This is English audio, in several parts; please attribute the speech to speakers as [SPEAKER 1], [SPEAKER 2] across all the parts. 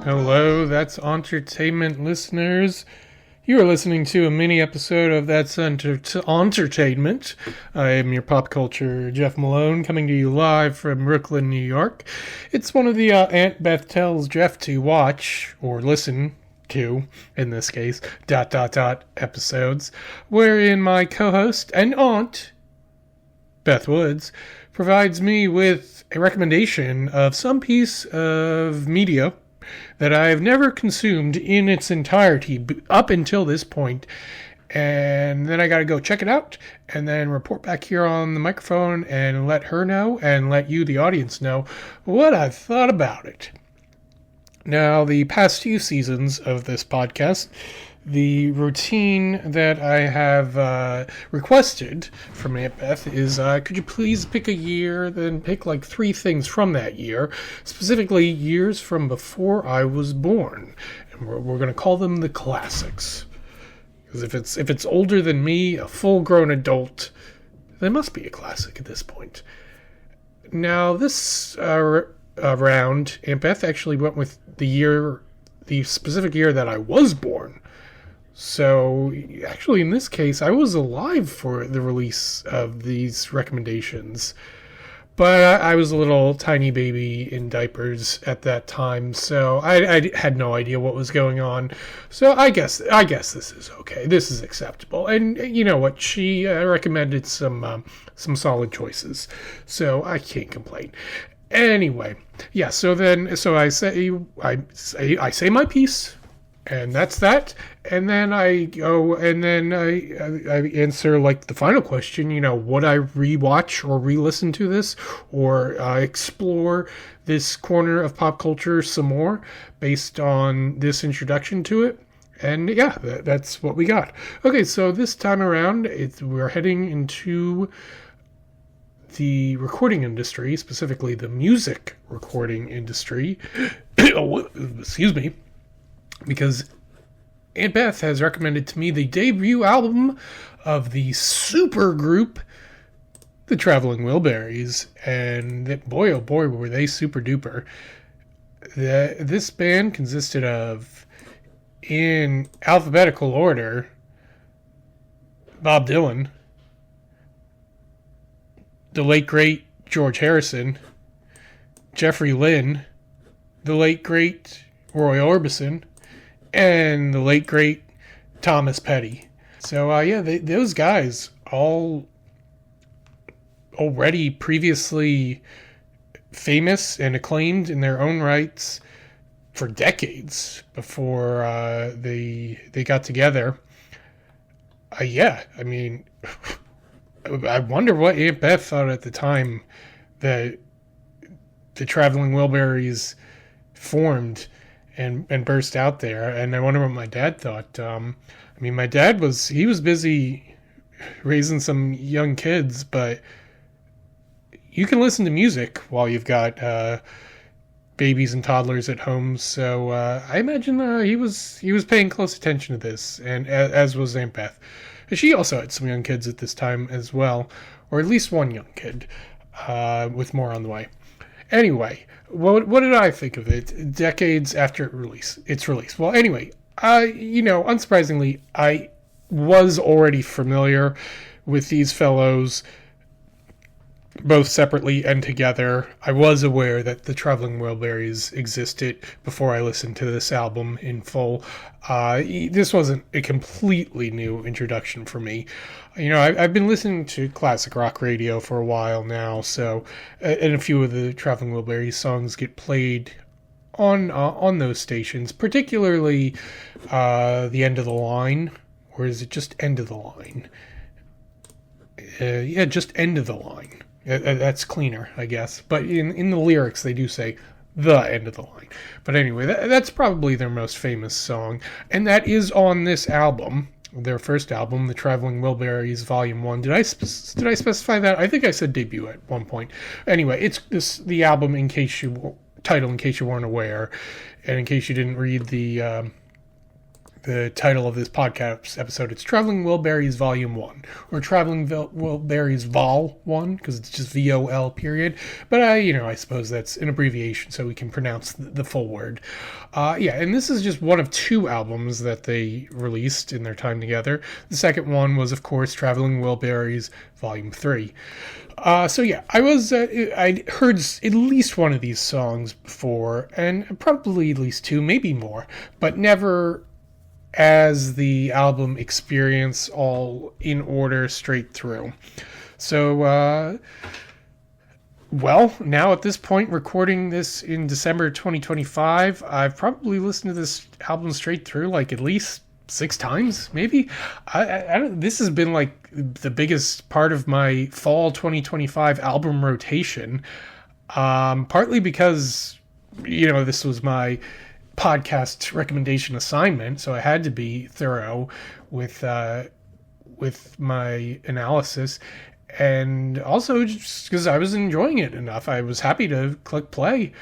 [SPEAKER 1] Hello, that's entertainment listeners. You are listening to a mini episode of That's Entertainment. I am your pop culture Jeff Malone, coming to you live from Brooklyn, New York. It's one of the Aunt Beth tells Jeff to watch, or listen to, in this case, ... episodes, wherein my co-host and aunt, Beth Woods, provides me with a recommendation of some piece of media that I've never consumed in its entirety up until this point, and then I gotta go check it out and then report back here on the microphone and let her know and let you, the audience, know what I thought about it. Now, the past few seasons of this podcast, the routine that I have requested from Aunt Beth is, could you please pick a year, then pick like 3 things from that year, specifically years from before I was born. And we're going to call them the classics. Because if it's older than me, a full-grown adult, they must be a classic at this point. Now, this round, Aunt Beth actually went with the specific year that I was born. So, actually, in this case, I was alive for the release of these recommendations. But I was a little tiny baby in diapers at that time, so I had no idea what was going on. So I guess this is okay. This is acceptable. And you know what? She recommended some solid choices, so I can't complain. Anyway, yeah. So I say my piece. And that's that. And then I go and then I answer like the final question, would I rewatch or re-listen to this or explore this corner of pop culture some more based on this introduction to it? And yeah, that's what we got. Okay, so this time around, we're heading into the recording industry, specifically the music recording industry. Excuse me. Because Aunt Beth has recommended to me the debut album of the supergroup, the Traveling Wilburys, and boy, oh boy, were they super duper. This band consisted of, in alphabetical order, Bob Dylan, the late great George Harrison, Jeffrey Lynne, the late great Roy Orbison, and the late, great Thomas Petty. So, those guys all already previously famous and acclaimed in their own rights for decades before they got together. I wonder what Aunt Beth thought at the time that the Traveling Wilburys formed and burst out there, and I wonder what my dad thought. My dad was busy raising some young kids, but you can listen to music while you've got babies and toddlers at home, so I imagine he was paying close attention to this, and as was Aunt Beth. She also had some young kids at this time as well, or at least one young kid, with more on the way. Anyway, what did I think of it decades after its release? Well, anyway, unsurprisingly, I was already familiar with these fellows, both separately and together. I was aware that the Traveling Wilburys existed before I listened to this album in full. This wasn't a completely new introduction for me. I've been listening to classic rock radio for a while now, so and a few of the Traveling Wilburys songs get played on those stations, particularly the End of the Line, or is it just End of the Line? Just End of the Line. That's cleaner, I guess. But in the lyrics, they do say the end of the line. But anyway, that's probably their most famous song. And that is on this album, their first album, The Traveling Wilburys Volume 1. Did I specify that? I think I said debut at one point. Anyway, it's the album in case you weren't aware, and in case you didn't read the the title of this podcast episode. It's Traveling Wilburys Volume 1, or Traveling Wilburys Vol 1, because it's just VOL period. But, I suppose that's an abbreviation so we can pronounce the full word. And this is just one of 2 albums that they released in their time together. The second one was, of course, Traveling Wilburys Volume 3. I'd heard at least one of these songs before, and probably at least 2, maybe more, but never as the album experience all in order straight through. So, now at this point, recording this in December 2025, I've probably listened to this album straight through like at least 6 times, maybe. This has been like the biggest part of my fall 2025 album rotation, partly because, this was my podcast recommendation assignment, so I had to be thorough with my analysis, and also just because I was enjoying it enough. I was happy to click play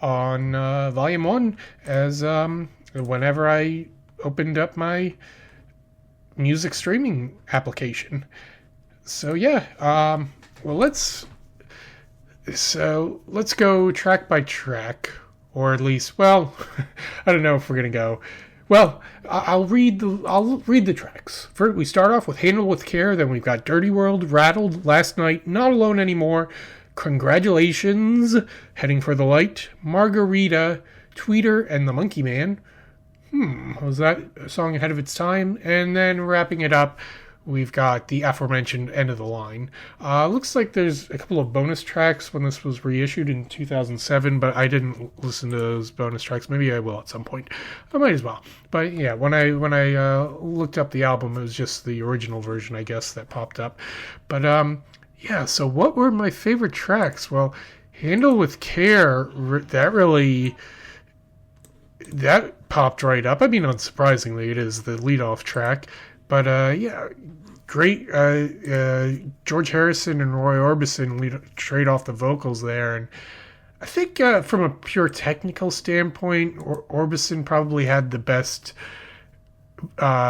[SPEAKER 1] on Volume 1 as whenever I opened up my music streaming application. So let's go track by track. Or at least, I don't know if we're gonna go. I'll read the tracks. First, we start off with "Handle with Care." Then we've got "Dirty World," "Rattled," "Last Night," "Not Alone Anymore," "Congratulations," "Heading for the Light," "Margarita," "Tweeter," and "The Monkey Man." Was that a song ahead of its time? And then wrapping it up, we've got the aforementioned "End of the Line." Looks like there's a couple of bonus tracks when this was reissued in 2007, but I didn't listen to those bonus tracks. Maybe I will at some point. I might as well. But yeah, when I looked up the album, it was just the original version, I guess, that popped up. But so what were my favorite tracks? Well, "Handle with Care," that popped right up. I mean, unsurprisingly, it is the lead-off track. But great. George Harrison and Roy Orbison lead straight off the vocals there. And I think from a pure technical standpoint, Orbison probably had the best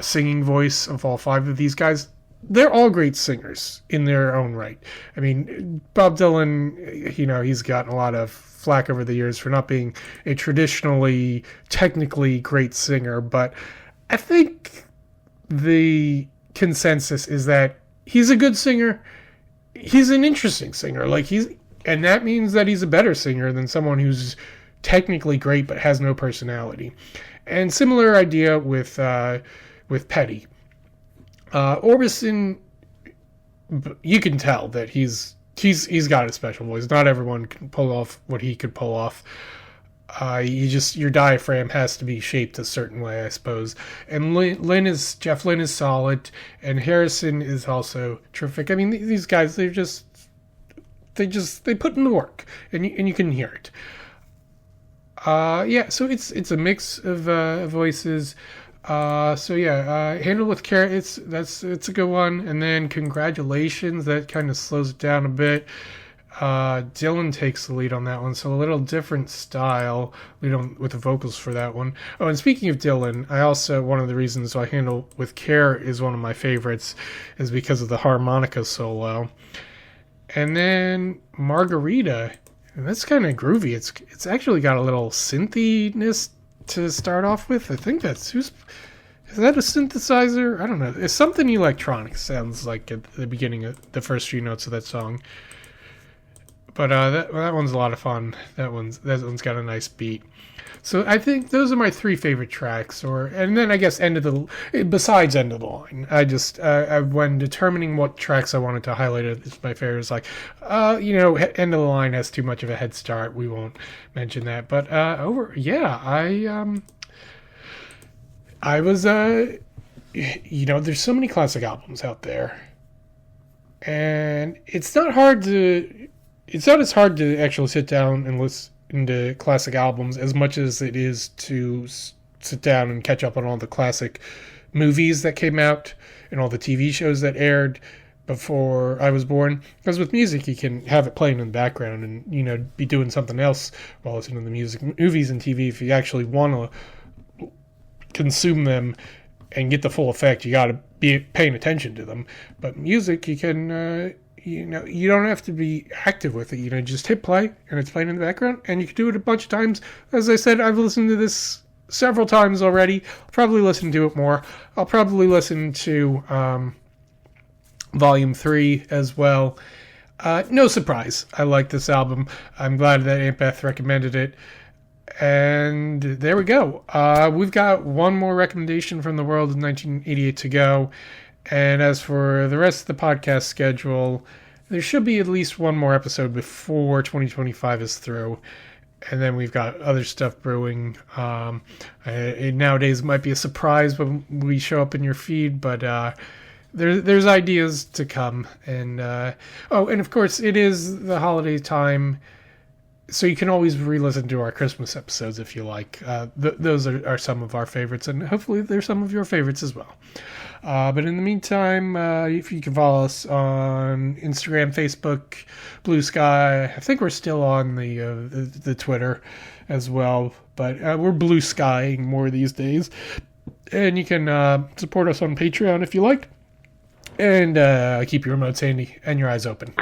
[SPEAKER 1] singing voice of all 5 of these guys. They're all great singers in their own right. I mean, Bob Dylan, he's gotten a lot of flack over the years for not being a traditionally, technically great singer. But I think the consensus is that he's a good singer. He's an interesting singer. And that means that he's a better singer than someone who's technically great but has no personality. And similar idea with Petty. Orbison, you can tell that he's got a special voice. Not everyone can pull off what he could pull off. Your diaphragm has to be shaped a certain way, I suppose. And Jeff Lynne is solid, and Harrison is also terrific. I mean, these guys, they put in the work, and you can hear it. So it's a mix of voices. "Handle with Care," it's a good one. And then "Congratulations," that kind of slows it down a bit. Dylan takes the lead on that one, so a little different style lead on with the vocals for that one. Oh, and speaking of Dylan, one of the reasons why "Handle with Care" is one of my favorites is because of the harmonica solo. And then "Margarita," and that's kind of groovy. It's actually got a little synthiness to start off with. I think is that a synthesizer? I don't know. It's something electronic, sounds like at the beginning of the first few notes of that song. But that one's a lot of fun. That one's got a nice beat. So I think those are my 3 favorite tracks. And then I guess besides "End of the Line," I just when determining what tracks I wanted to highlight as my favorites, "End of the Line" has too much of a head start. We won't mention that. But I was there's so many classic albums out there, and it's not as hard to actually sit down and listen to classic albums as much as it is to sit down and catch up on all the classic movies that came out and all the TV shows that aired before I was born. Because with music, you can have it playing in the background and, be doing something else while listening to the music. Movies and TV, if you actually want to consume them and get the full effect, you got to be paying attention to them. But music, you can, you don't have to be active with it. Just hit play and it's playing in the background, and you can do it a bunch of times. As I said, I've listened to this several times already. I'll probably listen to it more. I'll probably listen to Volume 3 as well. No surprise. I like this album. I'm glad that Aunt Beth recommended it. And there we go. We've got one more recommendation from the world of 1988 to go. And as for the rest of the podcast schedule, there should be at least one more episode before 2025 is through. And then we've got other stuff brewing. Nowadays it might be a surprise when we show up in your feed, but there's ideas to come. And and of course it is the holiday time, so you can always re-listen to our Christmas episodes if you like. Those are some of our favorites, and hopefully they're some of your favorites as well. But in the meantime, if you can follow us on Instagram, Facebook, Blue Sky. I think we're still on the Twitter as well, but we're Blue Skying more these days. And you can support us on Patreon if you like. And keep your remotes handy and your eyes open.